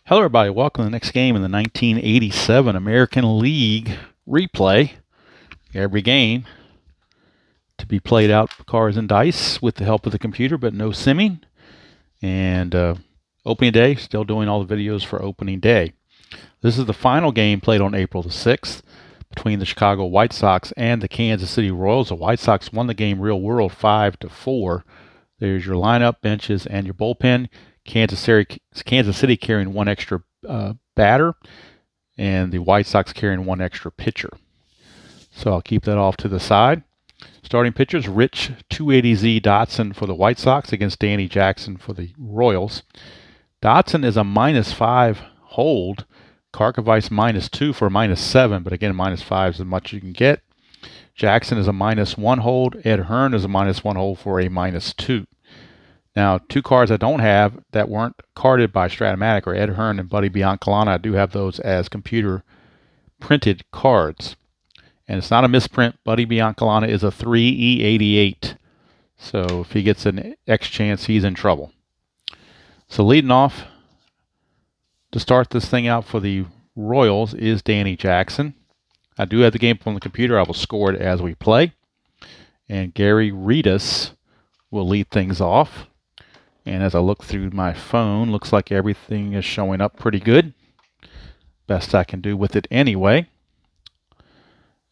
Hello everybody, welcome to the next game in the 1987 American League replay. Every game to be played out cards and dice with the help of the computer, but no simming. And opening day, still doing all the videos for opening day. This is the final game played on April the 6th between the Chicago White Sox and the Kansas City Royals. The White Sox won the game real world 5-4. There's your lineup, benches, and your bullpen. Kansas City carrying one extra batter, and the White Sox carrying one extra pitcher. So I'll keep that off to the side. Starting pitchers, Rich 280Z Dotson for the White Sox against Danny Jackson for the Royals. Dotson is a -5 hold. Karkovice -2 for a -7, but again, -5 is as much as you can get. Jackson is a -1 hold. Ed Hearn is a -1 hold for a -2. Now, two cards I don't have that weren't carded by Strat-O-Matic are Ed Hearn and Buddy Biancalana. I do have those as computer printed cards. And it's not a misprint. Buddy Biancalana is a 3E88. So if he gets an X chance, he's in trouble. So leading off to start this thing out for the Royals is Danny Jackson. I do have the game from the computer. I will score it as we play. And Gary Redus will lead things off. And as I look through my phone, looks like everything is showing up pretty good. Best I can do with it anyway.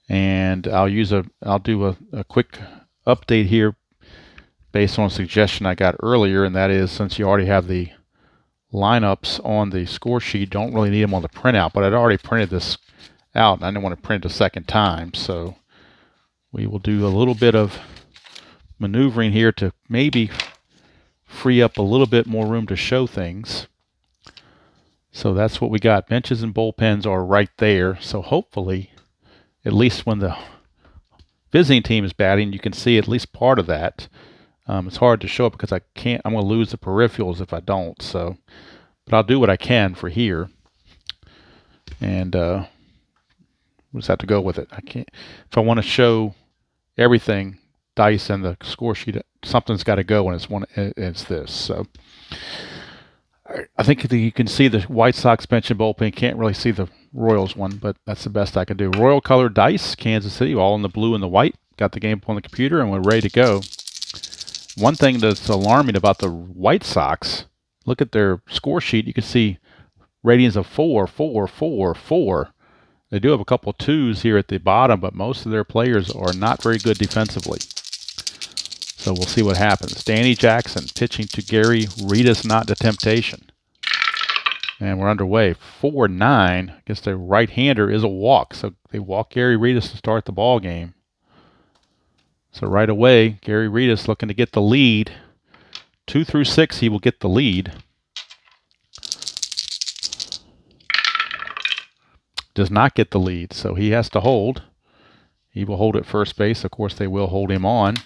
And I'll do a quick update here based on a suggestion I got earlier, and that is since you already have the lineups on the score sheet, don't really need them on the printout, but I'd already printed this out and I didn't want to print it a second time. So we will do a little bit of maneuvering here to maybe free up a little bit more room to show things. So that's what we got. Benches and bullpens are right there. So hopefully, at least when the visiting team is batting, you can see at least part of that. It's hard to show it because I'm going to lose the peripherals if I don't. So, but I'll do what I can for here. And we'll just have to go with it. I can't, if I want to show everything, dice and the score sheet, something's got to go, and it's this. So I think you can see the White Sox bench and bullpen. Can't really see the Royals one, but that's the best I can do. Royal colored dice, Kansas City, all in the blue and the white. Got the game on the computer, and we're ready to go. One thing that's alarming about the White Sox, look at their score sheet. You can see ratings of 4, 4, 4, 4. They do have a couple of 2s here at the bottom, but most of their players are not very good defensively. So we'll see what happens. Danny Jackson pitching to Gary Redus, not the temptation. And we're underway. 4-9 against a right-hander is a walk. So they walk Gary Redus to start the ball game. So right away, Gary Redus looking to get the lead. 2 through 6, he will get the lead. Does not get the lead, so he has to hold. He will hold at first base. Of course, they will hold him on.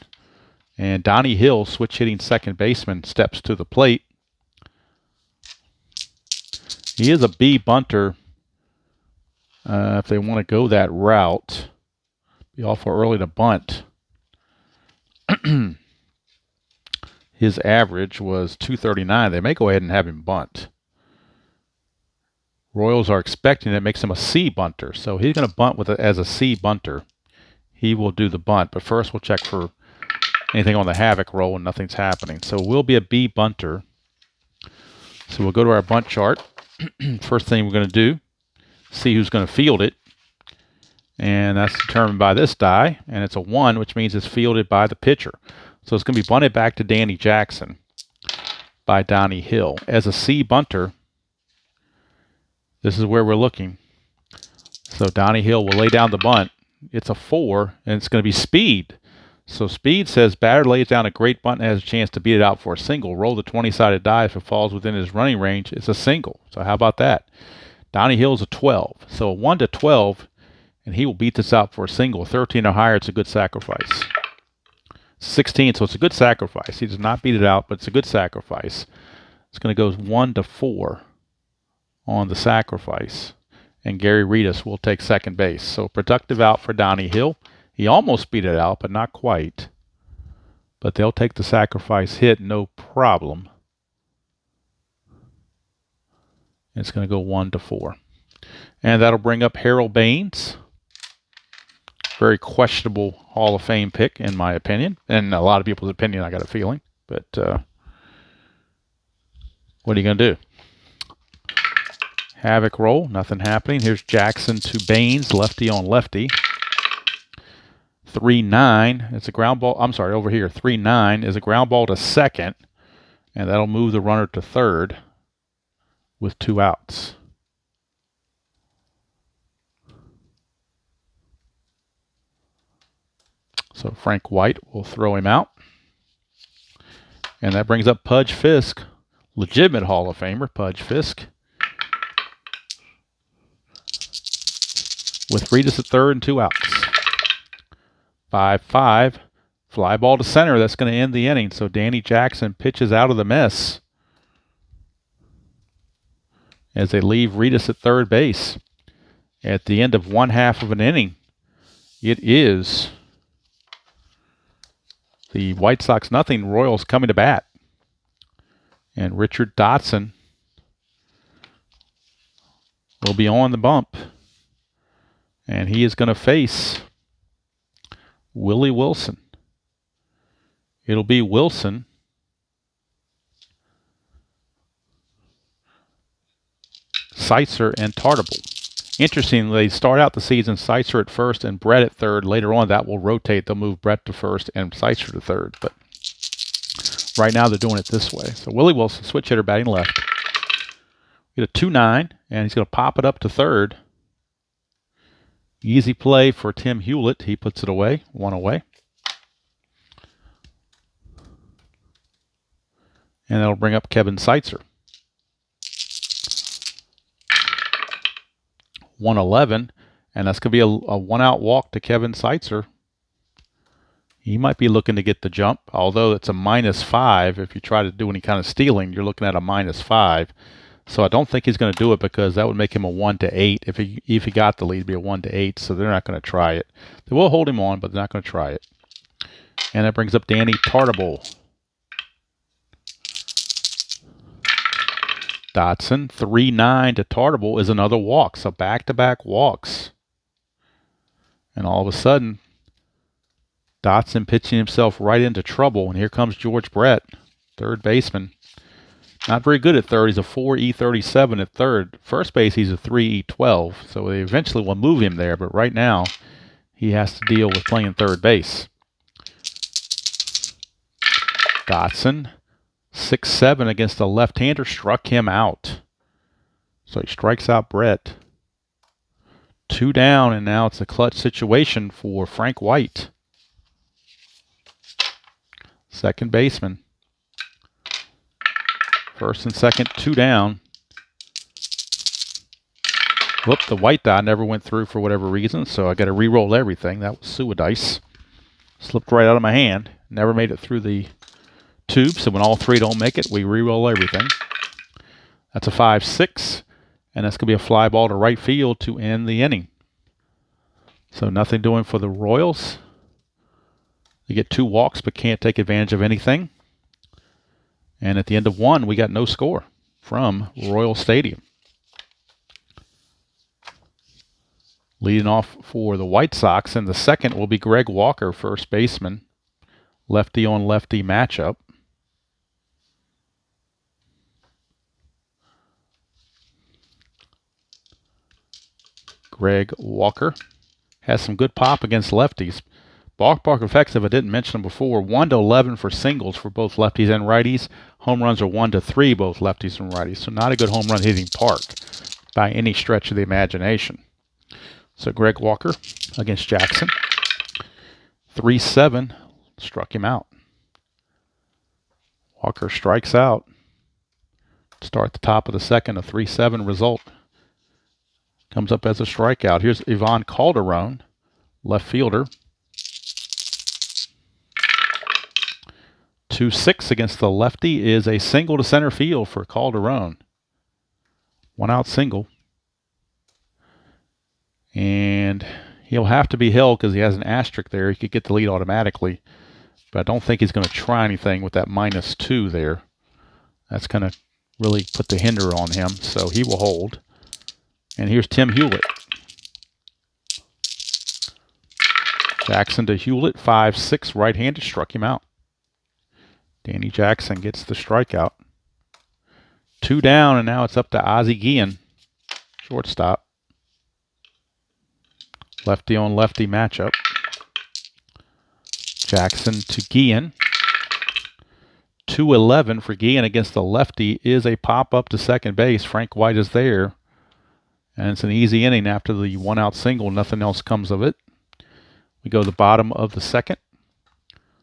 And Donnie Hill, switch hitting second baseman, steps to the plate. He is a B bunter. If they want to go that route, be awful early to bunt. His average was 239. They may go ahead and have him bunt. Royals are expecting it, makes him a C bunter. So he's going to bunt as a C bunter. He will do the bunt, but first we'll check for anything on the havoc roll, and nothing's happening. So we'll be a B bunter. So we'll go to our bunt chart. First thing we're going to do, see who's going to field it. And that's determined by this die. And it's a 1, which means it's fielded by the pitcher. So it's going to be bunted back to Danny Jackson by Donnie Hill. As a C bunter, this is where we're looking. So Donnie Hill will lay down the bunt. It's a 4, and it's going to be speed. So speed says batter lays down a great bunt and has a chance to beat it out for a single. Roll the 20-sided die. If it falls within his running range, it's a single. So how about that? Donnie Hill's a 12. So a 1 to 12, and he will beat this out for a single. 13 or higher, it's a good sacrifice. 16, so it's a good sacrifice. He does not beat it out, but it's a good sacrifice. It's going to go 1 to 4 on the sacrifice. And Gary Redus will take second base. So productive out for Donnie Hill. He almost beat it out, but not quite. But they'll take the sacrifice hit, no problem. It's going to go 1-4. And that'll bring up Harold Baines. Very questionable Hall of Fame pick, in my opinion. And a lot of people's opinion, I got a feeling. But what are you going to do? Havoc roll, nothing happening. Here's Jackson to Baines, lefty on lefty. 3-9. It's a ground ball. I'm sorry, over here. 3-9 is a ground ball to second. And that'll move the runner to third with 2 outs. So Frank White will throw him out. And that brings up Pudge Fisk, legitimate Hall of Famer, Pudge Fisk. With Reedus at third and 2 outs. 5-5. Fly ball to center. That's going to end the inning. So Danny Jackson pitches out of the mess as they leave Reedus at third base. At the end of 1/2 of an inning, it is the White Sox nothing, Royals coming to bat. And Richard Dotson will be on the bump. And he is going to face Willie Wilson. It'll be Wilson, Seitzer, and Tartable. Interestingly, they start out the season Seitzer at first and Brett at third. Later on, that will rotate. They'll move Brett to first and Seitzer to third. But right now, they're doing it this way. So Willie Wilson, switch hitter, batting left. Get a 2-9, and he's going to pop it up to third. Easy play for Tim Hewlett. He puts it away, 1 away. And that'll bring up Kevin Seitzer. 1-11, and that's going to be a 1-out walk to Kevin Seitzer. He might be looking to get the jump, although it's a -5. If you try to do any kind of stealing, you're looking at a -5. So I don't think he's going to do it because that would make him a 1-8. If he got the lead, it'd be a 1-8. So they're not going to try it. They will hold him on, but they're not going to try it. And that brings up Danny Tartable. Dotson, 3-9 to Tartable is another walk. So back-to-back walks. And all of a sudden, Dotson pitching himself right into trouble. And here comes George Brett, third baseman. Not very good at third. He's a 4.37 at third. First base, he's a 3.12. So they eventually will move him there. But right now, he has to deal with playing third base. Dotson, 6-7 against a left-hander, struck him out. So he strikes out Brett. 2 down, and now it's a clutch situation for Frank White. Second baseman. First and second, 2 down. Whoop, the white die never went through for whatever reason, so I got to re-roll everything. That was Suidice. Slipped right out of my hand. Never made it through the tube, so when all 3 don't make it, we re-roll everything. That's a 5-6, and that's going to be a fly ball to right field to end the inning. So nothing doing for the Royals. They get 2 walks, but can't take advantage of anything. And at the end of 1, we got no score from Royal Stadium. Leading off for the White Sox, and the second will be Greg Walker, first baseman. Lefty on lefty matchup. Greg Walker has some good pop against lefties. Ballpark effects, if I didn't mention them before, 1-11 for singles for both lefties and righties. Home runs are 1-3, both lefties and righties. So not a good home run hitting park by any stretch of the imagination. So Greg Walker against Jackson. 3-7, struck him out. Walker strikes out. Start the top of the second, a 3-7 result. Comes up as a strikeout. Here's Ivan Calderon, left fielder. 2-6 against the lefty is a single to center field for Calderon. 1-out single. And he'll have to be held because he has an asterisk there. He could get the lead automatically. But I don't think he's going to try anything with that -2 there. That's going to really put the hinder on him, so he will hold. And here's Tim Hewlett. Jackson to Hewlett, 5-6, right-handed, struck him out. Danny Jackson gets the strikeout. 2 down, and now it's up to Ozzie Guillen, shortstop. Lefty on lefty matchup. Jackson to Guillen. 2-11 for Guillen against the lefty is a pop up to second base. Frank White is there. And it's an easy inning after the 1-out single. Nothing else comes of it. We go to the bottom of the second.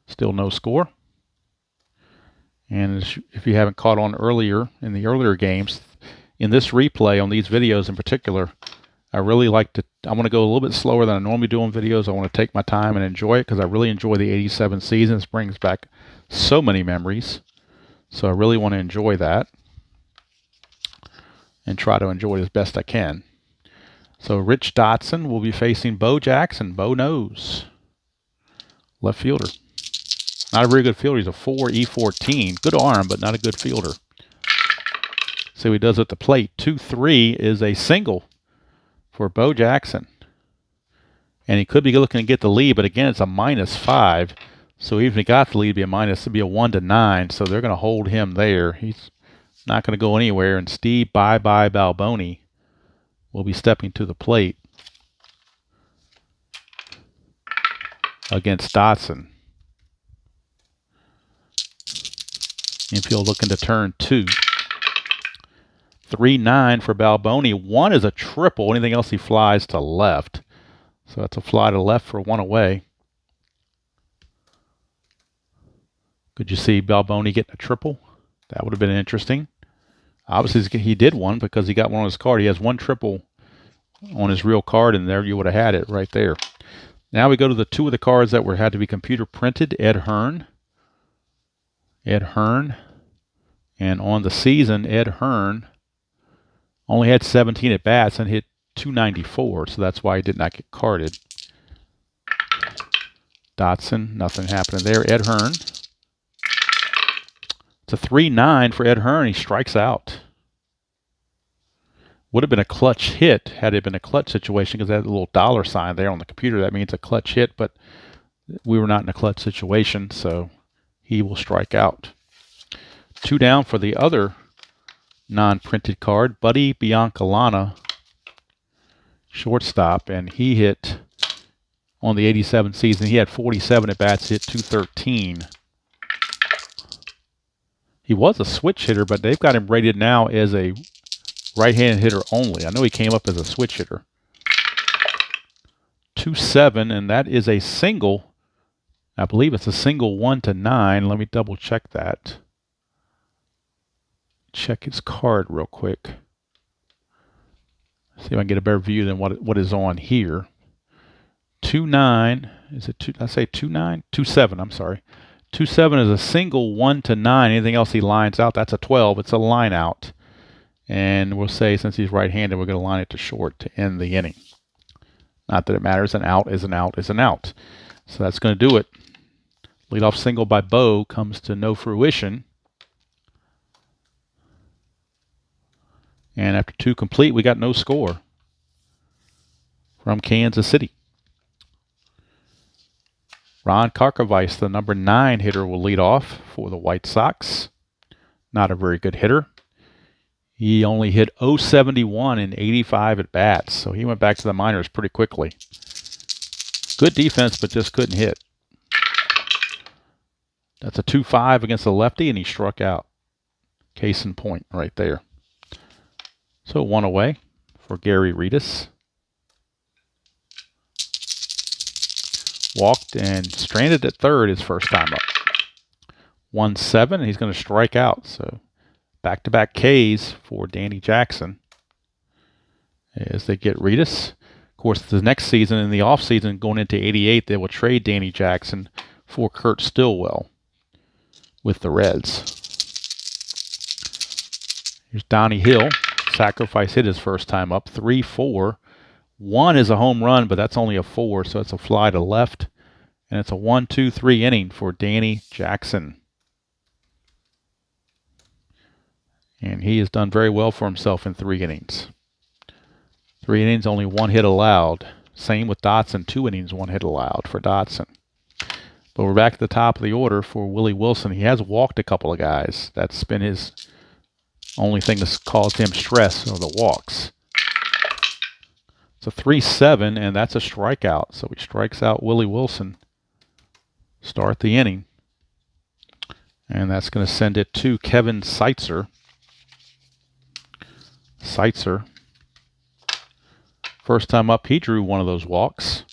Still no score. And if you haven't caught on earlier, in the earlier games, in this replay, on these videos in particular, I really like to, I want to go a little bit slower than I normally do on videos. I want to take my time and enjoy it because I really enjoy the 87 season. It brings back so many memories. So I really want to enjoy that and try to enjoy it as best I can. So Rich Dotson will be facing Bo Jackson. Bo knows. Left fielder. Not a very good fielder. He's a 4 E14. Good arm, but not a good fielder. See what he does at the plate. 2-3 is a single for Bo Jackson. And he could be looking to get the lead, but again, it's a -5. So even if he got the lead, it'd be a minus. It'd be a 1-9. So they're going to hold him there. He's not going to go anywhere. And Steve Bye-Bye Balboni will be stepping to the plate against Dotson. Infield looking to turn 2. 3-9 for Balboni. 1 is a triple. Anything else, he flies to left. So that's a fly to left for 1 away. Could you see Balboni getting a triple? That would have been interesting. Obviously, he did one because he got one on his card. He has 1 triple on his real card, and there you would have had it right there. Now we go to the 2 of the cards that had to be computer printed. Ed Hearn. Ed Hearn. And on the season, Ed Hearn only had 17 at-bats and hit .294, so that's why he did not get carded. Dotson, nothing happening there. Ed Hearn. It's a 3-9 for Ed Hearn. He strikes out. Would have been a clutch hit had it been a clutch situation because that little dollar sign there on the computer, that means a clutch hit, but we were not in a clutch situation, so he will strike out. 2 down for the other non-printed card, Buddy Biancalana, shortstop, and he hit on the 87 season. He had 47 at-bats, hit .213. He was a switch hitter, but they've got him rated now as a right-handed hitter only. I know he came up as a switch hitter. 2-7, and that is a single. I believe it's a single 1-9. Let me double check that. Check his card real quick. See if I can get a better view than what is on here. 2-9. Is it 2? Did I say 2-9? 2-7. I'm sorry. 2-7 is a single 1-9. Anything else he lines out, that's a 12. It's a line out. And we'll say since he's right-handed, we're going to line it to short to end the inning. Not that it matters. An out is an out is an out. So that's going to do it. Leadoff single by Bo comes to no fruition. And after 2 complete, we got no score from Kansas City. Ron Karkovice, the number 9 hitter, will lead off for the White Sox. Not a very good hitter. He only hit .071 in 85 at-bats, so he went back to the minors pretty quickly. Good defense, but just couldn't hit. That's a 2-5 against the lefty, and he struck out. Case in point right there. So 1 away for Gary Reedus. Walked and stranded at third his first time up. 1-7, and he's going to strike out. So back-to-back Ks for Danny Jackson as they get Reedus. Of course, the next season, in the offseason, going into 88, they will trade Danny Jackson for Kurt Stillwell with the Reds. Here's Donnie Hill. Sacrifice hit his first time up. 3-4. 1 is a home run, but that's only a 4, so it's a fly to left. And it's a 1-2-3 inning for Danny Jackson. And he has done very well for himself in 3 innings. 3 innings, only 1 hit allowed. Same with Dotson, 2 innings, 1 hit allowed for Dotson. But we're back at the top of the order for Willie Wilson. He has walked a couple of guys. That's been his only thing that's caused him stress, are the walks. It's a 3-7, and that's a strikeout. So he strikes out Willie Wilson. Start the inning. And that's going to send it to Kevin Seitzer. Seitzer. First time up, he drew one of those walks.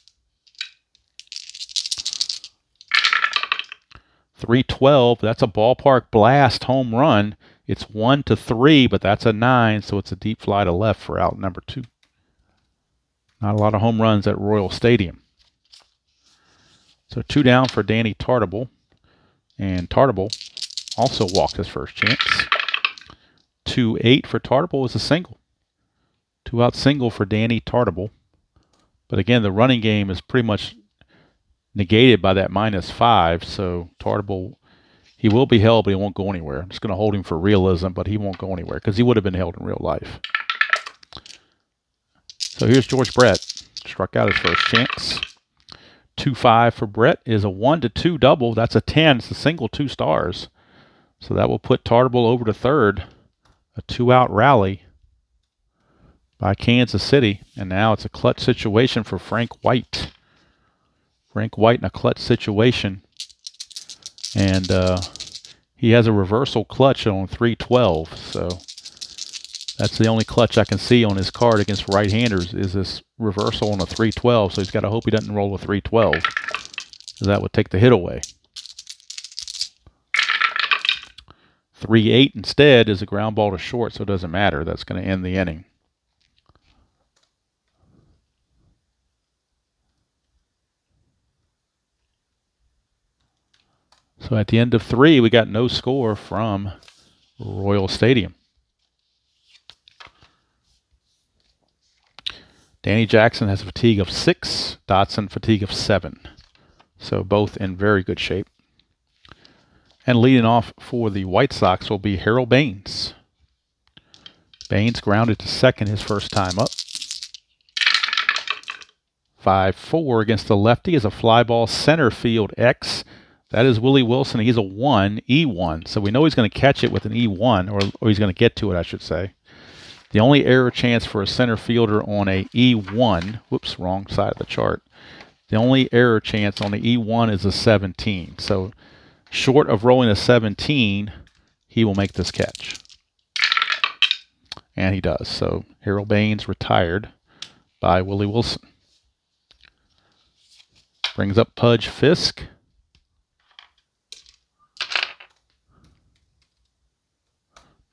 3-12, that's a ballpark blast home run. It's 1-3, but that's a 9, so it's a deep fly to left for out number 2. Not a lot of home runs at Royal Stadium. So 2 down for Danny Tartabull. And Tartabull also walked his first chance. 2-8 for Tartabull was a single. 2-out single for Danny Tartabull. But again, the running game is pretty much negated by that -5. So Tartabull, he will be held, but he won't go anywhere. I'm just going to hold him for realism, but he won't go anywhere because he would have been held in real life. So here's George Brett. Struck out his first chance. 2-5 for Brett is a 1-2 double. That's a 10. It's a single 2 stars. So that will put Tartabull over to third. A 2-out rally by Kansas City. And now it's a clutch situation for Frank White. Frank White in a clutch situation. And he has a reversal clutch on 3-12. So that's the only clutch I can see on his card against right-handers is this reversal on a 3-12. So he's got to hope he doesn't roll a 3-12. Because that would take the hit away. 3-8 instead is a ground ball to short, so it doesn't matter. That's going to end the inning. So at the end of 3, we got no score from Royal Stadium. Danny Jackson has a fatigue of 6, Dotson fatigue of 7. So both in very good shape. And leading off for the White Sox will be Harold Baines. Baines grounded to second his first time up. 5-4 against the lefty is a fly ball center field X. That is Willie Wilson. He's a 1, E1. So we know he's going to catch it with an E1, or he's going to get to it, I should say. The only error chance for a center fielder on a E1, whoops, wrong side of the chart. The only error chance on the E1 is a 17. So short of rolling a 17, he will make this catch. And he does. So Harold Baines retired by Willie Wilson. Brings up Pudge Fisk.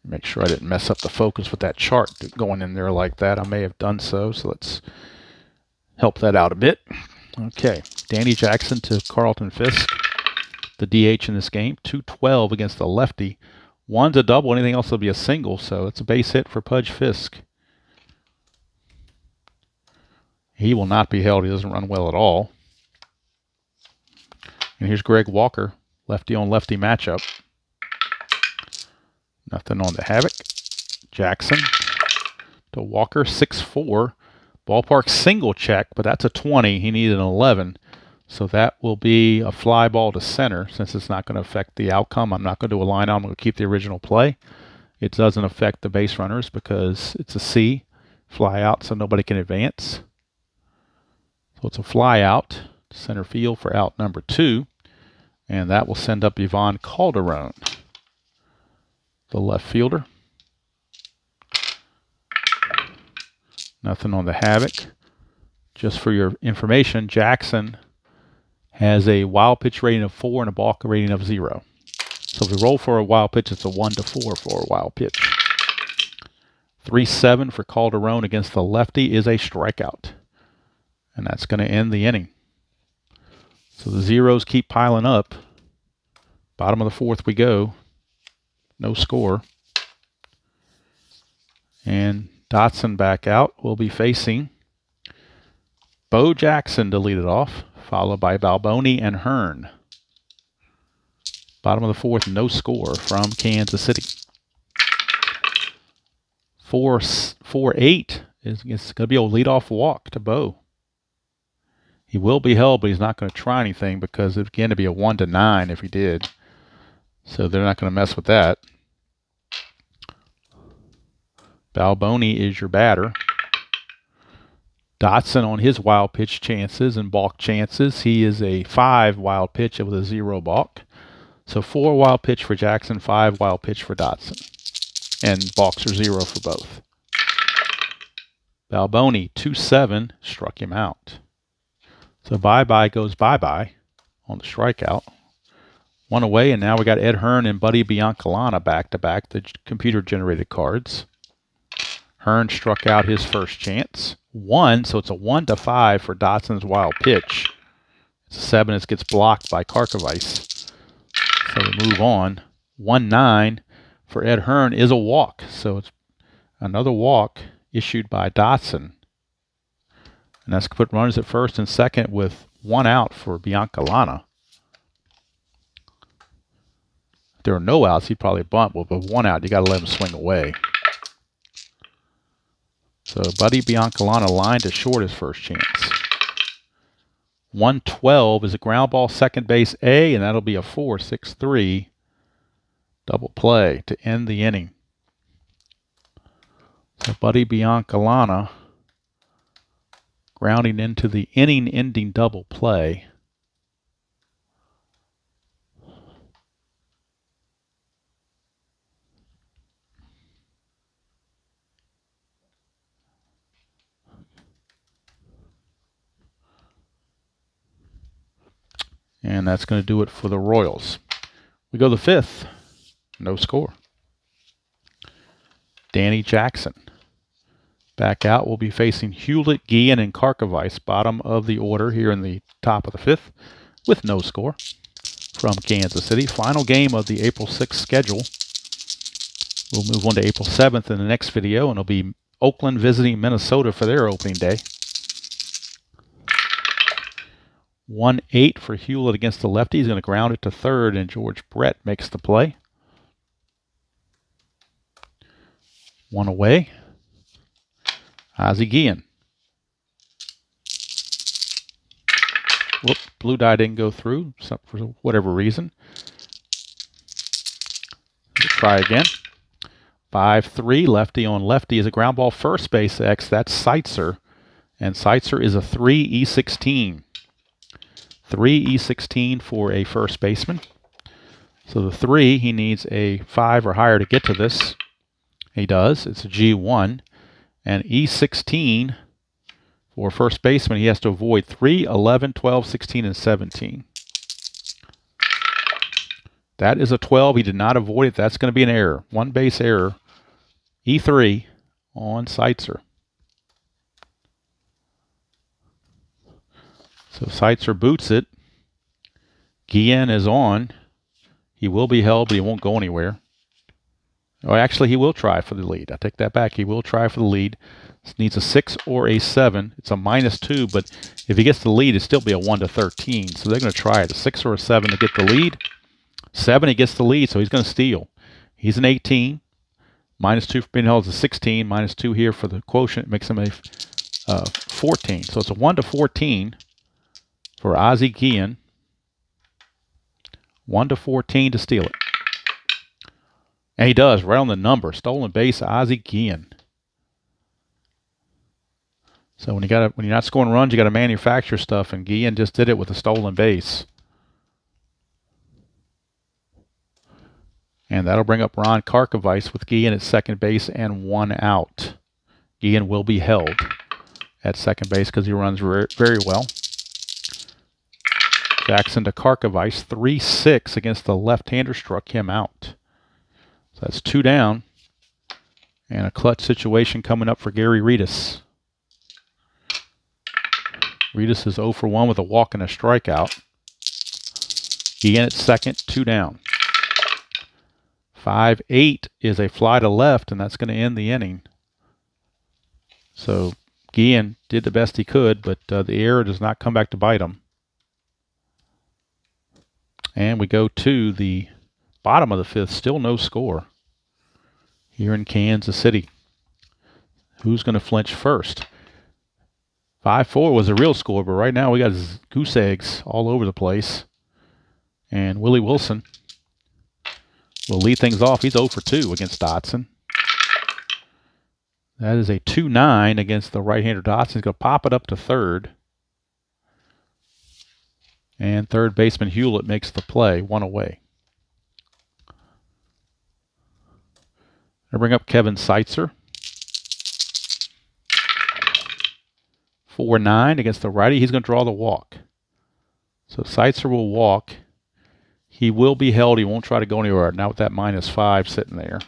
Make sure I didn't mess up the focus with that chart going in there like that. I may have done so, so let's help that out a bit. Okay, Danny Jackson to Carlton Fisk, the DH in this game. 2-12 against the lefty. 1's a double, anything else will be a single, so it's a base hit for Pudge Fisk. He will not be held. He doesn't run well at all. And here's Greg Walker, lefty on lefty matchup. Nothing on the havoc. Jackson to Walker, 6-4. Ballpark single check, but that's a 20. He needed an 11. So that will be a fly ball to center. Since it's not going to affect the outcome, I'm not going to do a line out. I'm going to keep the original play. It doesn't affect the base runners because it's a C. Fly out so nobody can advance. So it's a fly out to center field for out number 2. And that will send up Yvonne Calderon, the left fielder. Nothing on the havoc. Just for your information, Jackson has a wild pitch rating of 4 and a balk rating of 0. So if we roll for a wild pitch, it's a 1-4 for a wild pitch. 3-7 for Calderon against the lefty is a strikeout. And that's going to end the inning. So the zeros keep piling up. Bottom of the 4th we go. No score. And Dotson back out. We'll be facing Bo Jackson to lead it off, followed by Balboni and Hearn. Bottom of the 4th, no score from Kansas City. 4-8 is going to be a leadoff walk to Bo. He will be held, but he's not going to try anything because it's going to be a 1-9 if he did. So they're not going to mess with that. Balboni is your batter. Dotson on his wild pitch chances and balk chances. He is a 5 wild pitch with a 0 balk. So 4 wild pitch for Jackson, 5 wild pitch for Dotson. And balks are 0 for both. Balboni, 2-7, struck him out. So bye-bye goes bye-bye on the strikeout. 1 away, and now we got Ed Hearn and Buddy Biancalana back-to-back, the computer-generated cards. Hearn struck out his first chance. 1, so it's a 1-5 for Dotson's wild pitch. It's a 7, it gets blocked by Karkovice. So we move on. 1-9 for Ed Hearn is a walk. So it's another walk issued by Dotson. And that's put runners at first and second with 1 out for Biancalana. If there are no outs, he'd probably bunt. Well, with 1 out, you got to let him swing away. So Buddy Biancalana lined to short his first chance. 1-12 is a ground ball, second base A, and that'll be a 4-6-3 double play to end the inning. So Buddy Biancalana grounding into the inning-ending double play. And that's going to do it for the Royals. We go to the 5th. No score. Danny Jackson. Back out. We'll be facing Hewlett, Guillen, and Karkovice. Bottom of the order here in the top of the 5th with no score from Kansas City. Final game of the April 6th schedule. We'll move on to April 7th in the next video, and it'll be Oakland visiting Minnesota for their opening day. 1-8 for Hewlett against the lefty. He's going to ground it to third, and George Brett makes the play. 1 away. Ozzie Guillen. Whoop, blue die didn't go through for whatever reason. Try again. 5-3, lefty on lefty is a ground ball first base X. That's Seitzer. And Seitzer is a 3-E16. 3-E16 for a first baseman. So the 3, he needs a 5 or higher to get to this. He does. It's a G1. And E16 for first baseman, he has to avoid 3, 11, 12, 16, and 17. That is a 12. He did not avoid it. That's going to be an error. 1 base error. E3 on Seitzer. So Seitzer boots it. Guillen is on. He will be held, but he won't go anywhere. Oh, actually, he will try for the lead. I take that back. He will try for the lead. This needs a 6 or a 7. It's a -2, but if he gets the lead, it'll still be a 1-13. So they're going to try it. A 6 or a 7 to get the lead. 7, he gets the lead, so he's going to steal. He's an 18. -2 for being held is a 16. -2 here for the quotient makes him a 14. So it's a 1-14 for Ozzie Guillen. 1-14 to steal it. And he does, right on the number. Stolen base, Ozzie Guillen. So when you're not scoring runs, you got to manufacture stuff, and Guillen just did it with a stolen base. And that'll bring up Ron Karkovice with Guillen at second base and 1 out. Guillen will be held at second base because he runs very well. Jackson to Karkovice, 3-6 against the left-hander, struck him out. So that's 2 down. And a clutch situation coming up for Gary Reedus. Reedus is 0 for 1 with a walk and a strikeout. Guillen at second, 2 down. 5-8 is a fly to left, and that's going to end the inning. So Guillen did the best he could, but the error does not come back to bite him. And we go to the bottom of the 5th, still no score here in Kansas City. Who's going to flinch first? 5-4 was the real score, but right now we got goose eggs all over the place. And Willie Wilson will lead things off. He's 0 for 2 against Dotson. That is a 2-9 against the right-hander Dotson. He's going to pop it up to third. And third baseman Hewlett makes the play, 1 away. I bring up Kevin Seitzer. 4-9 against the righty. He's going to draw the walk. So Seitzer will walk. He will be held. He won't try to go anywhere. Now with that -5 sitting there.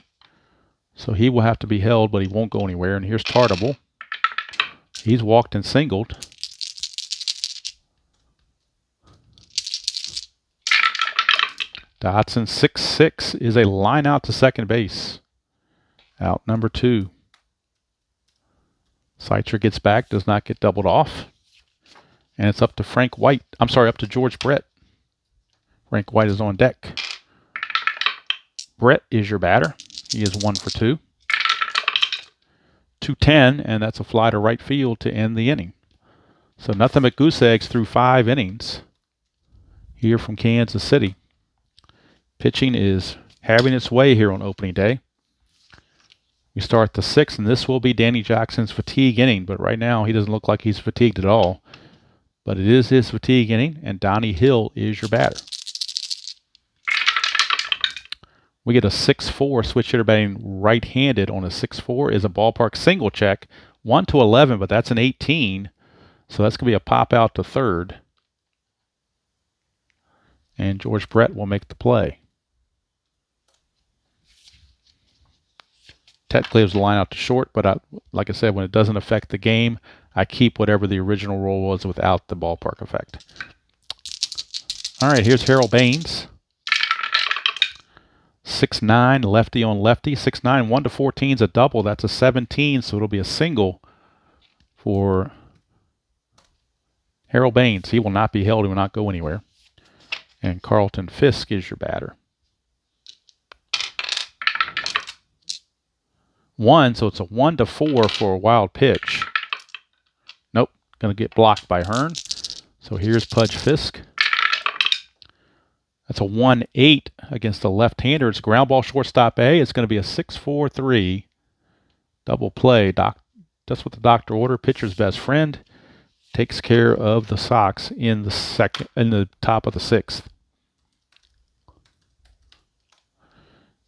So he will have to be held, but he won't go anywhere. And here's Tartable. He's walked and singled. Dotson 6-6 is a line out to second base. Out number 2. Seitzer gets back, does not get doubled off. And it's up to Frank White. I'm sorry, up to George Brett. Frank White is on deck. Brett is your batter. He is 1 for 2. 2-10, and that's a fly to right field to end the inning. So nothing but goose eggs through 5 innings here from Kansas City. Pitching is having its way here on opening day. We start the 6th, and this will be Danny Jackson's fatigue inning, but right now he doesn't look like he's fatigued at all. But it is his fatigue inning, and Donnie Hill is your batter. We get a 6-4 switch hitter batting right-handed on a 6-4 is a ballpark single check. 1 to 11, but that's an 18. So that's going to be a pop out to third. And George Brett will make the play. Technically, it was a line out to short, but like I said, when it doesn't affect the game, I keep whatever the original rule was without the ballpark effect. All right, here's Harold Baines. 6-9, lefty on lefty. 6-9, 1 to 14 is a double. That's a 17, so it'll be a single for Harold Baines. He will not be held. He will not go anywhere. And Carlton Fisk is your batter. 1, so it's a 1 to 4 for a wild pitch. Nope, going to get blocked by Hearn. So here's Pudge Fisk. That's a 1-8 against the left-hander. It's ground ball shortstop A. It's going to be a 6-4-3 double play. That's what the doctor ordered. Pitcher's best friend takes care of the Sox in the top of the 6th.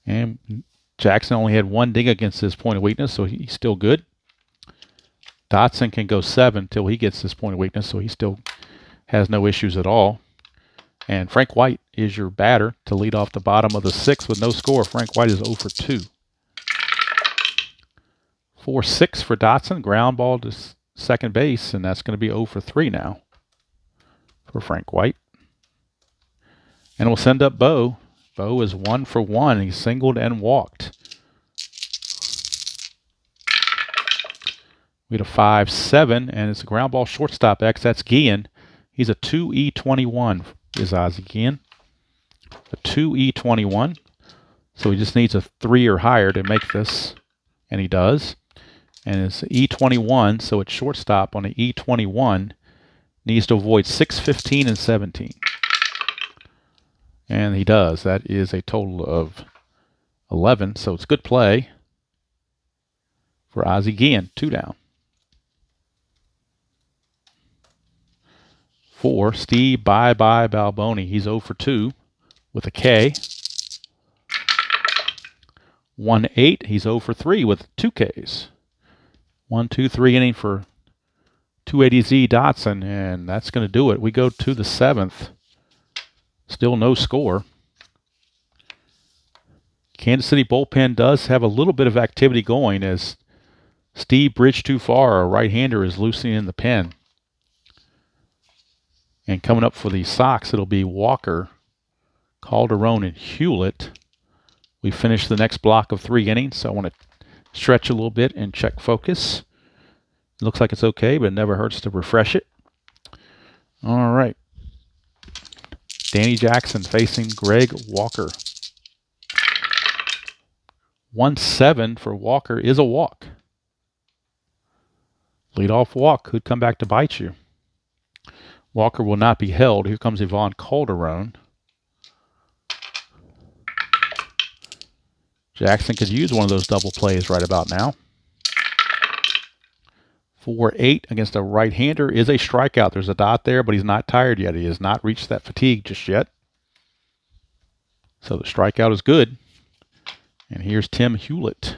And Jackson only had 1 ding against his point of weakness, so he's still good. Dotson can go 7 till he gets his point of weakness, so he still has no issues at all. And Frank White is your batter to lead off the bottom of the 6th with no score. Frank White is 0 for 2. 4-6 for Dotson. Ground ball to second base, and that's going to be 0 for 3 now for Frank White. And we'll send up Bo. Bo is 1 for 1. He singled and walked. We had a 5-7, and it's a ground ball shortstop X. That's Guillen. He's a 2E21, is Ozzie Guillen. A 2E21. So he just needs a 3 or higher to make this, and he does. And it's E21, so it's shortstop on an E21. Needs to avoid 6, 15, and 17. And he does. That is a total of 11. So it's good play for Ozzie Guillen. 2 down. 4, Steve Bye-Bye Balboni. He's 0 for 2 with a K. 1-8. He's 0 for 3 with 2 Ks. 1, 2, 3 inning for 280Z Dotson, and that's going to do it. We go to the 7th. Still no score. Kansas City bullpen does have a little bit of activity going as Steve Bridge too far, a right-hander, is loosening in the pen. And coming up for the Sox, it'll be Walker, Calderon, and Hewlett. We finish the next block of 3 innings, so I want to stretch a little bit and check focus. It looks like it's okay, but it never hurts to refresh it. All right. Danny Jackson facing Greg Walker. 1-7 for Walker is a walk. Leadoff walk could come back to bite you. Walker will not be held. Here comes Yvonne Calderon. Jackson could use one of those double plays right about now. 4-8 against a right-hander is a strikeout. There's a dot there, but he's not tired yet. He has not reached that fatigue just yet. So the strikeout is good. And here's Tim Hewlett.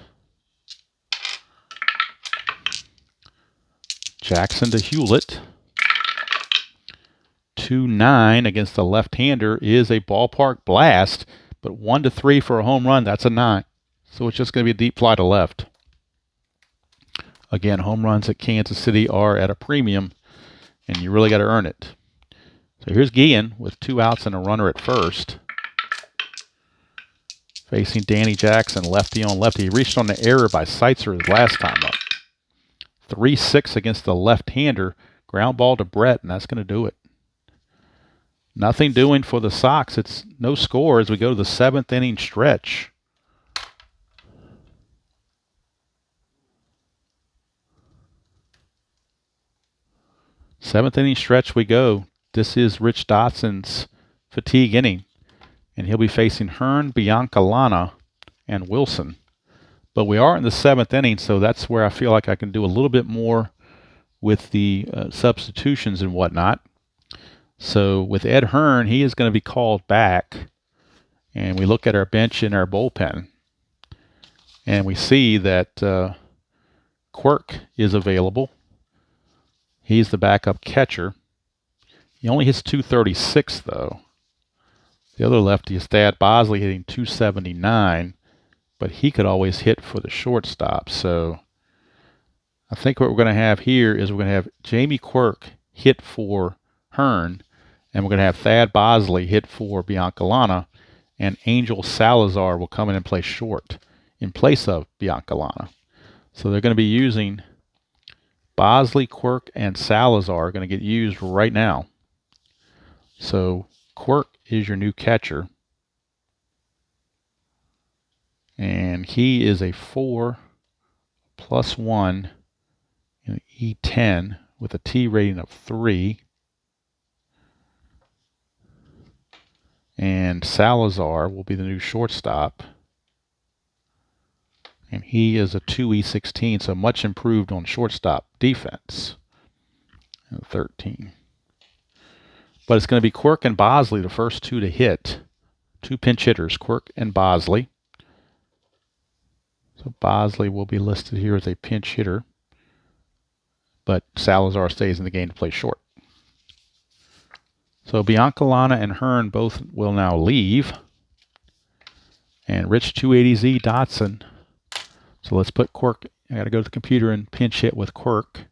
Jackson to Hewlett. 2-9 against the left-hander is a ballpark blast, but 1-3 for a home run, that's a 9. So it's just going to be a deep fly to left. Again, home runs at Kansas City are at a premium, and you really got to earn it. So here's Guillen with 2 outs and a runner at first. Facing Danny Jackson, lefty on lefty. He reached on the error by Seitzer his last time up. 3-6 against the left-hander. Ground ball to Brett, and that's going to do it. Nothing doing for the Sox. It's no score as we go to the 7th inning stretch. Seventh inning stretch we go. This is Rich Dotson's fatigue inning, and he'll be facing Hearn, Biancalana, and Wilson. But we are in the 7th inning, so that's where I feel like I can do a little bit more with the substitutions and whatnot. So with Ed Hearn, he is going to be called back, and we look at our bench and our bullpen, and we see that Quirk is available. He's the backup catcher. He only hits .236 though. The other lefty is Thad Bosley hitting .279, but he could always hit for the shortstop. So I think what we're going to have here is we're going to have Jamie Quirk hit for Hearn, and we're going to have Thad Bosley hit for Biancalana, and Angel Salazar will come in and play short in place of Biancalana. So they're going to be using Bosley, Quirk, and Salazar are going to get used right now. So Quirk is your new catcher, and he is a 4+1 in E10 with a T rating of 3. And Salazar will be the new shortstop, and he is a 2E16, so much improved on shortstop defense. 13. But it's going to be Quirk and Bosley, the first 2 to hit. 2 pinch hitters, Quirk and Bosley. So Bosley will be listed here as a pinch hitter, but Salazar stays in the game to play short. So Biancalana and Hearn both will now leave. And Rich 280Z Dotson. So let's put Quirk. I got to go to the computer and pinch hit with Quirk.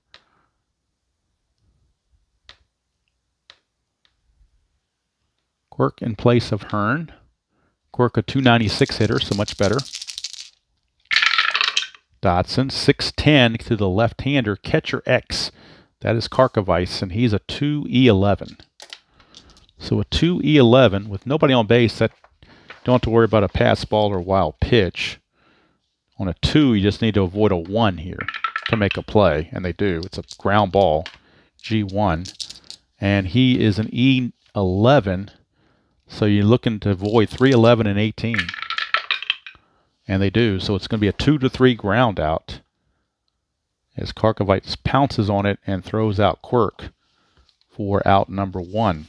Quirk in place of Hearn. Quirk a 296 hitter, so much better. Dotson, 6'10" to the left-hander, catcher X. That is Karkovice, and he's a 2E11. So a 2E11 with nobody on base, that don't have to worry about a pass ball or wild pitch. On a 2, you just need to avoid a 1 here to make a play, and they do. It's a ground ball, G1, and he is an E11, so you're looking to avoid 311 and 18, and they do. So it's going to be a 2-3 ground out as Karkovice pounces on it and throws out Quirk for out number 1.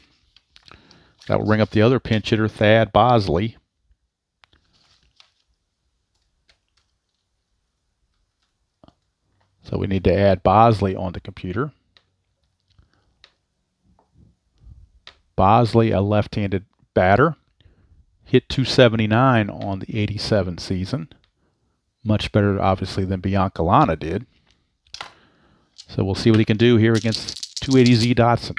That will bring up the other pinch hitter, Thad Bosley. So we need to add Bosley on the computer. Bosley, a left-handed batter, hit .279 on the 87 season. Much better, obviously, than Biancalana did. So we'll see what he can do here against 280Z Dotson.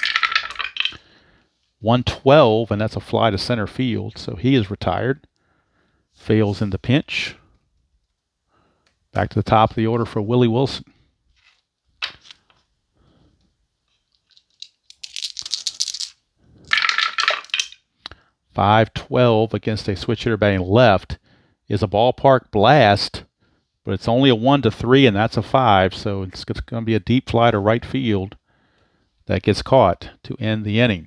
112, and that's a fly to center field, so he is retired. Fails in the pinch. Back to the top of the order for Willie Wilson. .512 against a switch hitter batting left is a ballpark blast, but it's only a 1-3, and that's a 5, so it's going to be a deep fly to right field that gets caught to end the inning.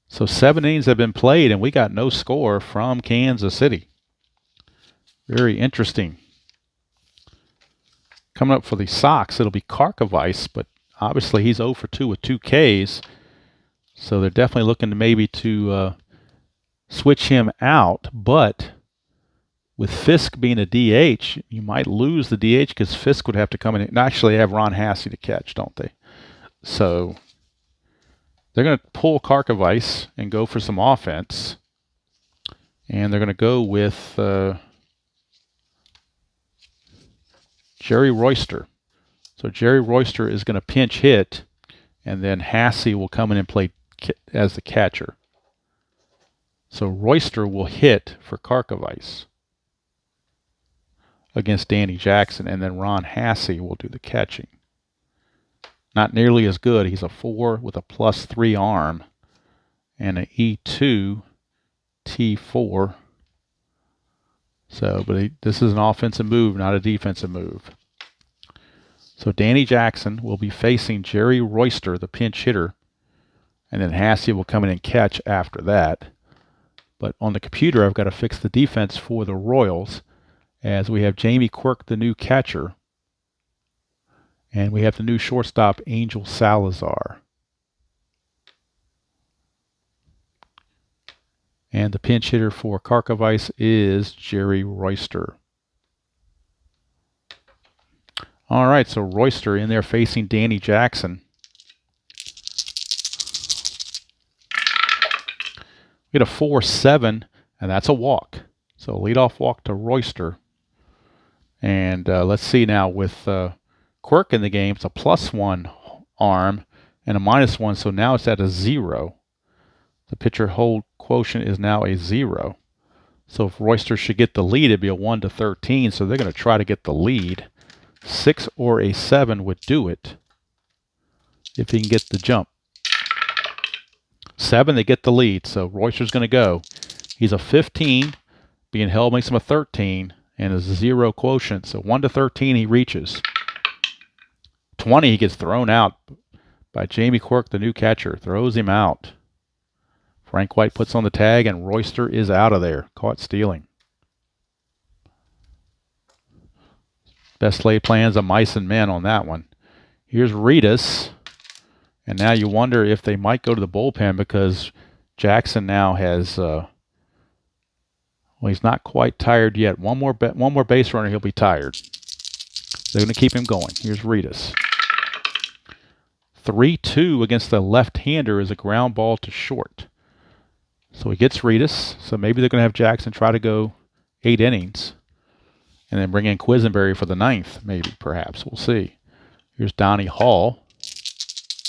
So 7 innings have been played, and we got no score from Kansas City. Very interesting. Coming up for the Sox, it'll be Karkovice, but obviously he's 0 for 2 with 2 Ks, so they're definitely looking to maybe to switch him out, but with Fisk being a DH, you might lose the DH because Fisk would have to come in and actually have Ron Hassey to catch, don't they? So they're going to pull Karkovice and go for some offense. And they're going to go with Jerry Royster. So Jerry Royster is going to pinch hit, and then Hassey will come in and play as the catcher. So Royster will hit for Karkovice against Danny Jackson, and then Ron Hassey will do the catching. Not nearly as good. He's a 4 with a +3 arm and an E2 T4. So, but this is an offensive move, not a defensive move. So Danny Jackson will be facing Jerry Royster, the pinch hitter, and then Hassey will come in and catch after that. But on the computer, I've got to fix the defense for the Royals, as we have Jamie Quirk, the new catcher, and we have the new shortstop, Angel Salazar. And the pinch hitter for Karkovice is Jerry Royster. All right, so Royster in there facing Danny Jackson. We get a 4-7, and that's a walk. So leadoff walk to Royster. And let's see now with Quirk in the game, it's a +1 arm and a -1, so now it's at a 0. The pitcher hold quotient is now a 0. So if Royster should get the lead, it'd be a 1-13, so they're going to try to get the lead. 6 or a 7 would do it if he can get the jump. 7, they get the lead, so Royster's going to go. He's a 15, being held makes him a 13, and a 0 quotient, so 1-13 he reaches. 20, he gets thrown out by Jamie Quirk, the new catcher. Throws him out. Frank White puts on the tag, and Royster is out of there. Caught stealing. Best laid plans of mice and men on that one. Here's Reedus. And now you wonder if they might go to the bullpen because Jackson now has... well, he's not quite tired yet. One more base runner, he'll be tired. They're going to keep him going. Here's Reedus. 3-2 against the left-hander is a ground ball to short. So he gets Reedus. So maybe they're going to have Jackson try to go 8 innings and then bring in Quisenberry for the 9th, maybe, perhaps. We'll see. Here's Donnie Hall.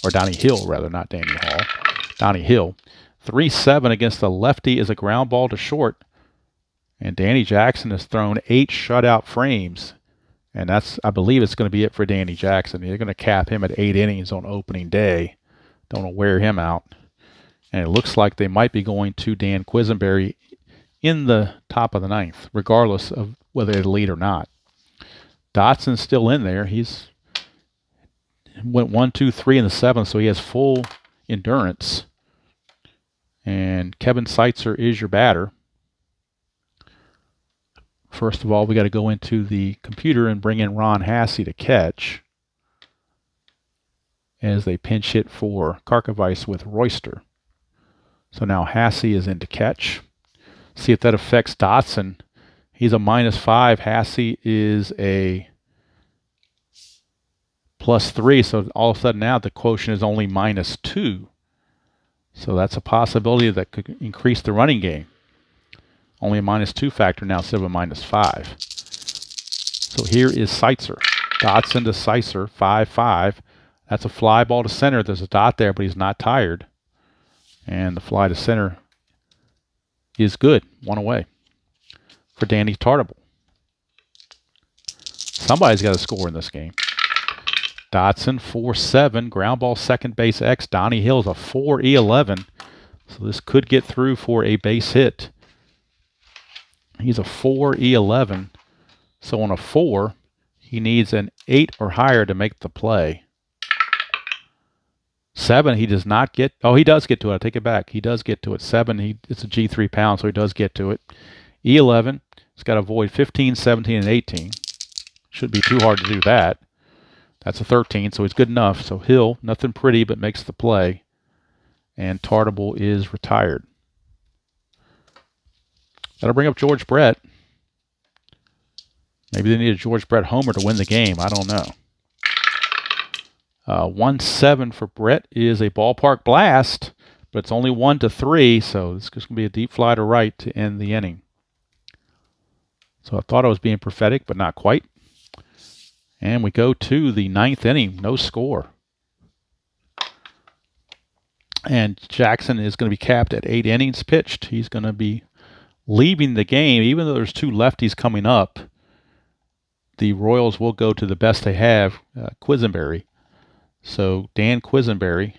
Or Donnie Hill, rather, not Danny Hall. Donnie Hill. 3-7 against the lefty is a ground ball to short. And Danny Jackson has thrown 8 shutout frames. And that's, I believe it's going to be it for Danny Jackson. They're going to cap him at 8 innings on opening day. Don't want to wear him out. And it looks like they might be going to Dan Quisenberry in the top of the 9th, regardless of whether they lead or not. Dotson's still in there. He's went 1, 2, 3 in the 7th, so he has full endurance. And Kevin Seitzer is your batter. First of all, we got to go into the computer and bring in Ron Hassey to catch as they pinch hit for Karkovice with Royster. So now Hassey is in to catch. See if that affects Dotson. He's a -5. Hassey is a +3. So all of a sudden now the quotient is only -2. So that's a possibility that could increase the running game. Only a -2 factor now instead of a -5. So here is Seitzer. Dotson to Seitzer, 5-5. That's a fly ball to center. There's a dot there, but he's not tired. And the fly to center is good. 1 away for Danny Tartable. Somebody's got to score in this game. Dotson, 4-7. Ground ball, second base X. Donnie Hill's a 4-11. So this could get through for a base hit. He's a 4-11. So on a 4, he needs an 8 or higher to make the play. 7, he does not get. Oh, he does get to it. I take it back. He does get to it. 7, it's a G3 pound, so he does get to it. E11, he's got to avoid 15, 17, and 18. Shouldn't be too hard to do that. That's a 13, so he's good enough. So Hill, nothing pretty, but makes the play. And Tartable is retired. That'll bring up George Brett. Maybe they need a George Brett homer to win the game. I don't know. 1-7 for Brett is a ballpark blast, but it's only 1-3, so this is going to be a deep fly to right to end the inning. So I thought I was being prophetic, but not quite. And we go to the 9th inning, no score. And Jackson is going to be capped at 8 innings pitched. He's going to be leaving the game, even though there's 2 lefties coming up. The Royals will go to the best they have, Quisenberry. So Dan Quisenberry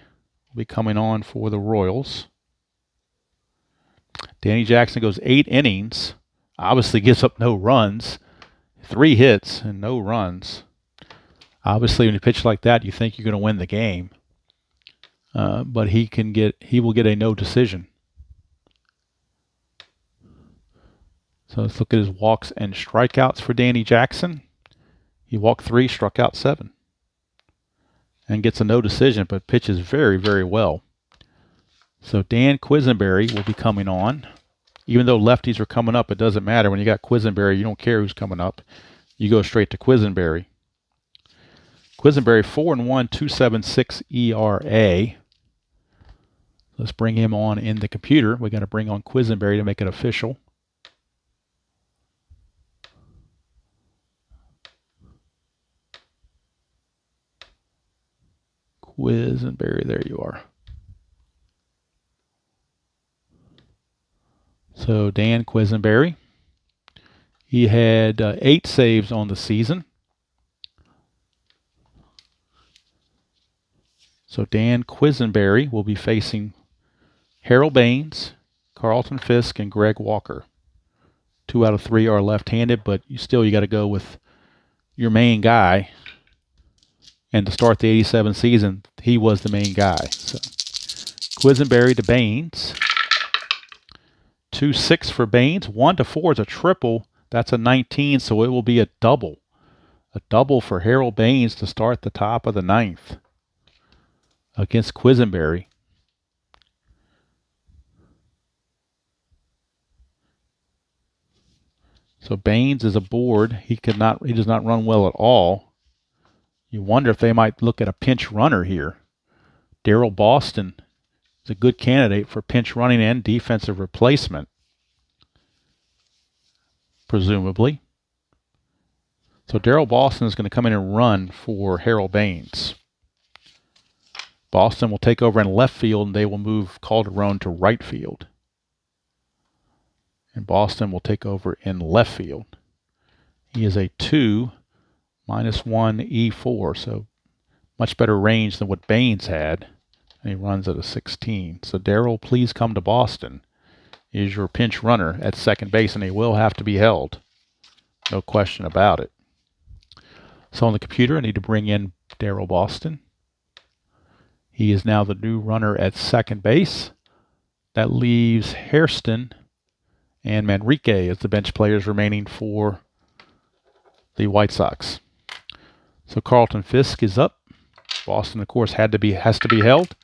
will be coming on for the Royals. Danny Jackson goes 8 innings. Obviously gives up no runs. 3 hits and no runs. Obviously, when you pitch like that, you think you're going to win the game. But he will get a no decision. So let's look at his walks and strikeouts for Danny Jackson. He walked 3, struck out 7. And gets a no decision, but pitches very, very well. So Dan Quisenberry will be coming on. Even though lefties are coming up, it doesn't matter. When you got Quisenberry, you don't care who's coming up. You go straight to Quisenberry. Quisenberry, 4-1, 2.76 ERA. Let's bring him on in the computer. We got to bring on Quisenberry to make it official. Quisenberry, there you are. So Dan Quisenberry, he had 8 saves on the season. So Dan Quisenberry will be facing Harold Baines, Carlton Fisk, and Greg Walker. 2 out of 3 are left-handed, but you got to go with your main guy. And to start the 87 season, he was the main guy. So Quisenberry to Baines. 2-6 for Baines. 1-4 is a triple. That's a 19, so it will be a double. A double for Harold Baines to start the top of the 9th against Quisenberry. So Baines is aboard. He does not run well at all. You wonder if they might look at a pinch runner here. Darryl Boston is a good candidate for pinch running and defensive replacement, presumably. So Darryl Boston is going to come in and run for Harold Baines. Boston will take over in left field, and they will move Calderon to right field. And Boston will take over in left field. He is a 2 -1 E4, so much better range than what Baines had. And he runs at a 16. So Darryl, please come to Boston, is your pinch runner at second base, and he will have to be held. No question about it. So on the computer, I need to bring in Darryl Boston. He is now the new runner at second base. That leaves Hairston and Manrique as the bench players remaining for the White Sox. So Carlton Fisk is up. Boston, of course, has to be held.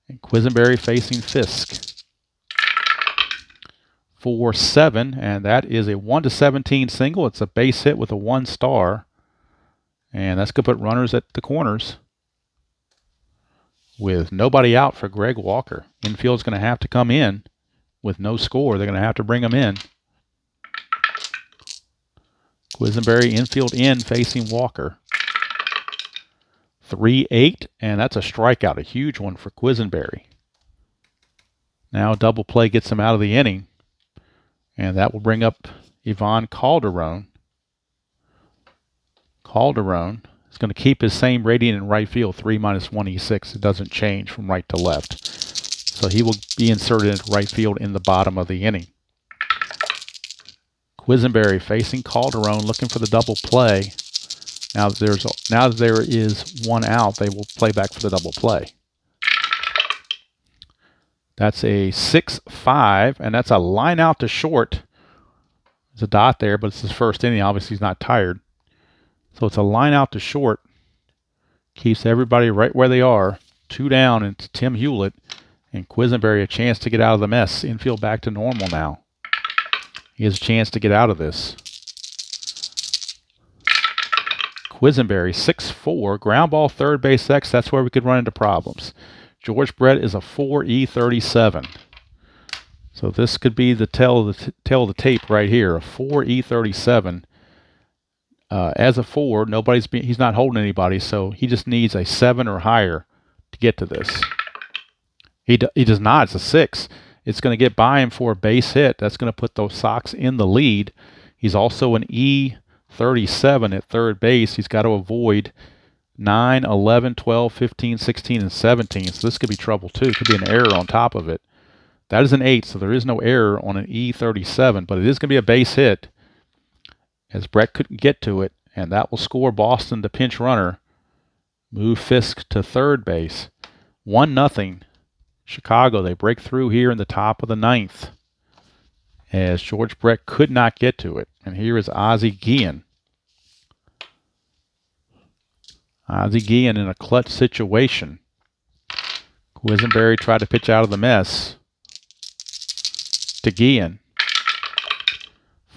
And Quisenberry facing Fisk. 4-7, and that is a 1-17 single. It's a base hit with a 1 star. And that's going to put runners at the corners with nobody out for Greg Walker. Infield's going to have to come in with no score. They're going to have to bring him in. Quisenberry infield in facing Walker. 3-8, and that's a strikeout, a huge one for Quisenberry. Now double play gets him out of the inning, and that will bring up Ivan Calderon. Calderon is going to keep his same rating in right field, 3 -1 E6. It doesn't change from right to left. So he will be inserted into right field in the bottom of the inning. Quisenberry facing Calderon, looking for the double play. Now that there is one out, they will play back for the double play. That's a 6-5, and that's a line out to short. There's a dot there, but it's his first inning. Obviously, he's not tired. So it's a line out to short. Keeps everybody right where they are. 2 down, and it's Tim Hewlett. And Quisenberry a chance to get out of the mess. Infield back to normal now. He has a chance to get out of this. Quisenberry, 6-4. Ground ball, third base X. That's where we could run into problems. George Brett is a 4E37. So this could be the tail of the tape right here. A 4E37. As a 4, he's not holding anybody, so he just needs a 7 or higher to get to this. He does not. It's a 6. It's going to get by him for a base hit. That's going to put those Sox in the lead. He's also an E37 at third base. He's got to avoid 9, 11, 12, 15, 16, and 17. So this could be trouble too. It could be an error on top of it. That is an 8, so there is no error on an E37, but it is going to be a base hit as Brett couldn't get to it, and that will score Boston, the pinch runner. Move Fisk to third base. 1-0. Chicago, they break through here in the top of the 9th as George Brett could not get to it. And here is Ozzie Guillen. Ozzie Guillen in a clutch situation. Quisenberry tried to pitch out of the mess to Guillen.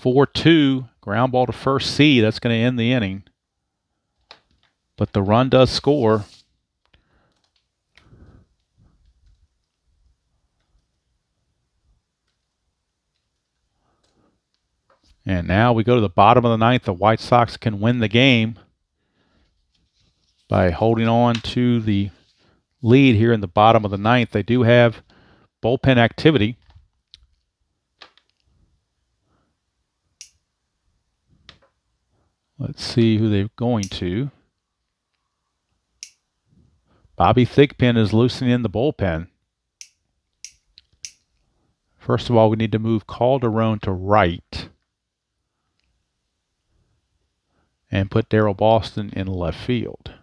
4-2, ground ball to first C. That's going to end the inning. But the run does score. And now we go to the bottom of the 9th. The White Sox can win the game by holding on to the lead here in the bottom of the 9th. They do have bullpen activity. Let's see who they're going to. Bobby Thigpen is loosening in the bullpen. First of all, we need to move Calderon to right and put Darryl Boston in left field.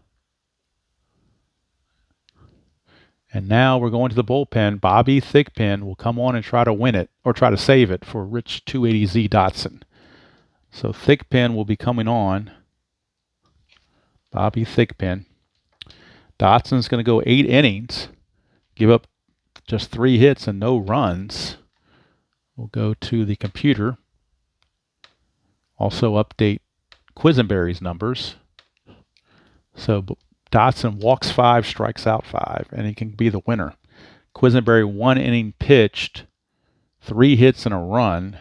And now we're going to the bullpen. Bobby Thigpen will come on and try to win it, or try to save it for Rich 280Z Dotson. So Thigpen will be coming on. Bobby Thigpen. Dotson's going to go 8 innings, give up just 3 hits and no runs. We'll go to the computer. Also update Quisenberry's numbers. So Dotson walks 5, strikes out 5, and he can be the winner. Quisenberry 1 inning pitched, 3 hits and a run,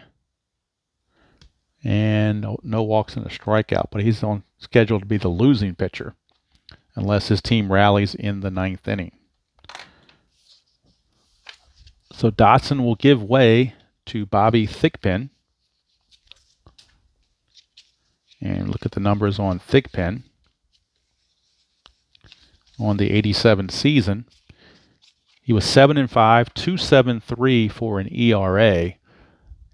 and no walks and a strikeout. But he's on schedule to be the losing pitcher unless his team rallies in the 9th inning. So Dotson will give way to Bobby Thigpen. And look at the numbers on Thigpen. On the 87 season, he was 7-5, 2.73 for an ERA,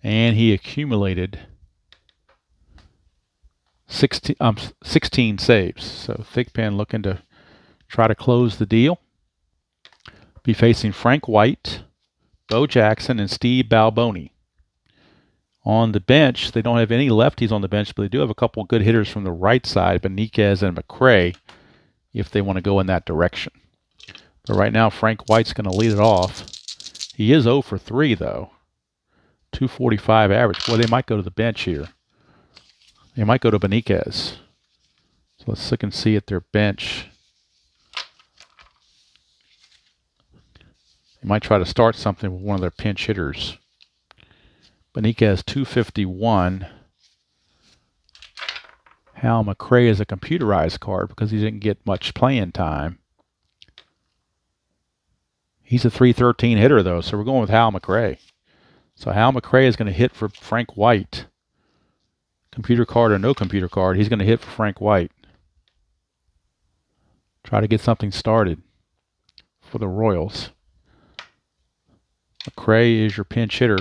and he accumulated 16 saves. So Thigpen looking to try to close the deal. Be facing Frank White, Bo Jackson, and Steve Balboni. On the bench, they don't have any lefties on the bench, but they do have a couple good hitters from the right side, Benitez and McRae, if they want to go in that direction. But right now, Frank White's going to lead it off. He is 0 for 3, though. 245 average. Boy, they might go to the bench here. They might go to Benitez. So let's look and see at their bench. They might try to start something with one of their pinch hitters. Benitez 251. Hal McRae is a computerized card because he didn't get much playing time. He's a 313 hitter, though, so we're going with Hal McRae. So Hal McRae is going to hit for Frank White. Computer card or no computer card, he's going to hit for Frank White. Try to get something started for the Royals. McRae is your pinch hitter.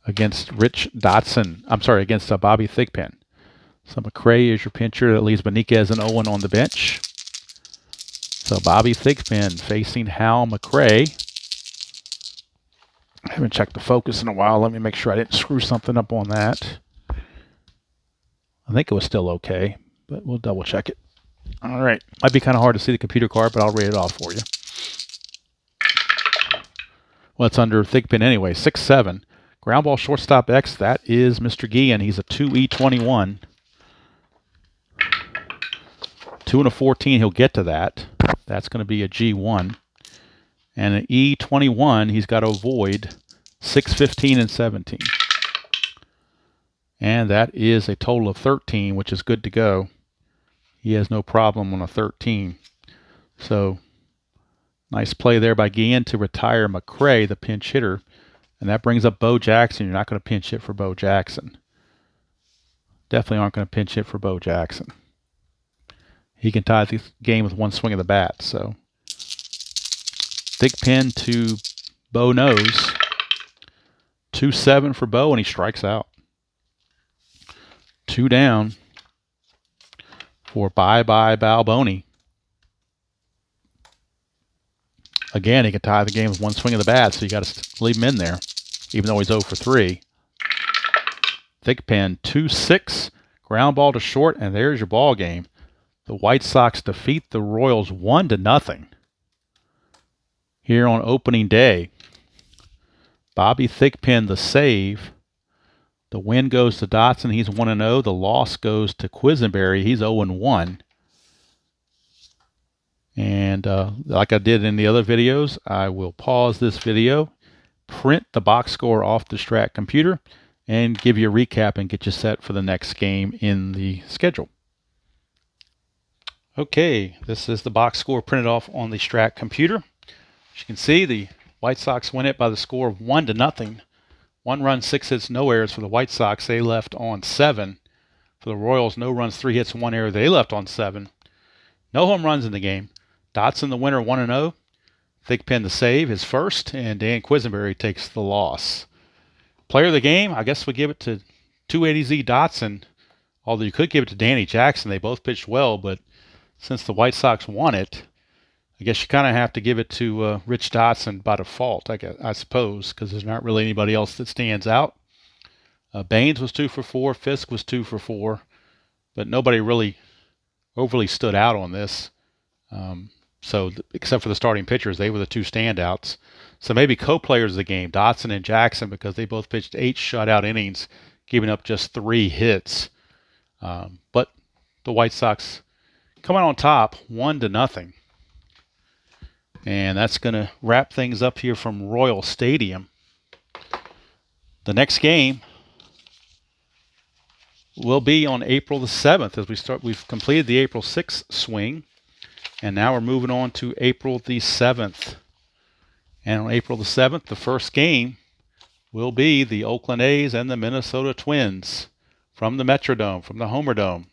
against Rich Dotson. I'm sorry, against Bobby Thigpen. So McRae is your pitcher. That leaves Beniquez and Owen on the bench. So Bobby Thigpen facing Hal McRae. I haven't checked the focus in a while. Let me make sure I didn't screw something up on that. I think it was still okay, but we'll double check it. All right. Might be kind of hard to see the computer card, but I'll read it off for you. Well, it's under Thigpen anyway. 6'7". Ground ball shortstop X. That is Mr. Guillen. He's a 2E21. 2 and a 14. He'll get to that. That's going to be a G1. And an E21, he's got to avoid 6, 15, and 17. And that is a total of 13, which is good to go. He has no problem on a 13. So, nice play there by Guillen to retire McRae, the pinch hitter. And that brings up Bo Jackson. You're not going to pinch hit for Bo Jackson. Definitely aren't going to pinch hit for Bo Jackson. He can tie the game with one swing of the bat. So, Thigpen to Bo nose. 2-7 for Bo, and he strikes out. 2 down for bye-bye Balboni. Again, he can tie the game with one swing of the bat, so you got to leave him in there, even though he's 0 for 3. Thigpen 2-6, ground ball to short, and there's your ball game. The White Sox defeat the Royals 1-0 here on opening day. Bobby Thigpen the save. The win goes to Dotson. He's 1-0. The loss goes to Quisenberry. He's 0-1. And like I did in the other videos, I will pause this video, print the box score off the Strat computer, and give you a recap and get you set for the next game in the schedule. Okay, this is the box score printed off on the Strat computer. As you can see, the White Sox win it by the score of 1-0. 1 run, 6 hits, no errors for the White Sox. They left on 7. For the Royals, no runs, 3 hits, 1 error. They left on 7. No home runs in the game. Dotson the winner, 1-0. Thigpen the save, his first, and Dan Quisenberry takes the loss. Player of the game, I guess we give it to 280Z Dotson, although you could give it to Danny Jackson. They both pitched well, but since the White Sox won it, I guess you kind of have to give it to Rich Dotson by default, I suppose, because there's not really anybody else that stands out. Baines was 2 for 4. Fisk was 2 for 4. But nobody really overly stood out on this. So except for the starting pitchers, they were the 2 standouts. So maybe co-players of the game, Dotson and Jackson, because they both pitched 8 shutout innings, giving up just 3 hits. But the White Sox coming on top, 1-0. And that's going to wrap things up here from Royal Stadium. The next game will be on April the 7th as we start. We've completed the April 6th swing, and now we're moving on to April the 7th. And on April the 7th, the first game will be the Oakland A's and the Minnesota Twins from the Metrodome, from the Homer Dome.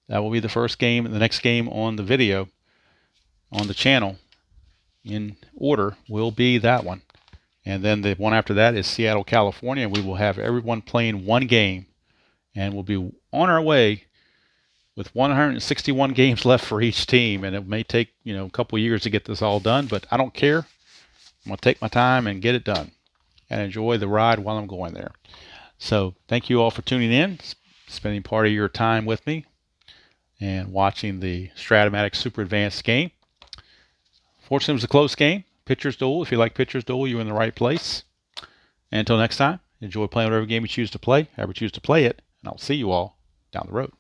That will be the first game, and the next game on the video on the channel in order will be that one. And then the one after that is Seattle, California. We will have everyone playing one game, and we'll be on our way with 161 games left for each team. And it may take, a couple years to get this all done, but I don't care. I'm going to take my time and get it done and enjoy the ride while I'm going there. So thank you all for tuning in, spending part of your time with me and watching the Strat-O-Matic Super Advanced game. Fortunately, it was a close game. Pitcher's Duel. If you like Pitcher's Duel, you're in the right place. And until next time, enjoy playing whatever game you choose to play, however you choose to play it, and I'll see you all down the road.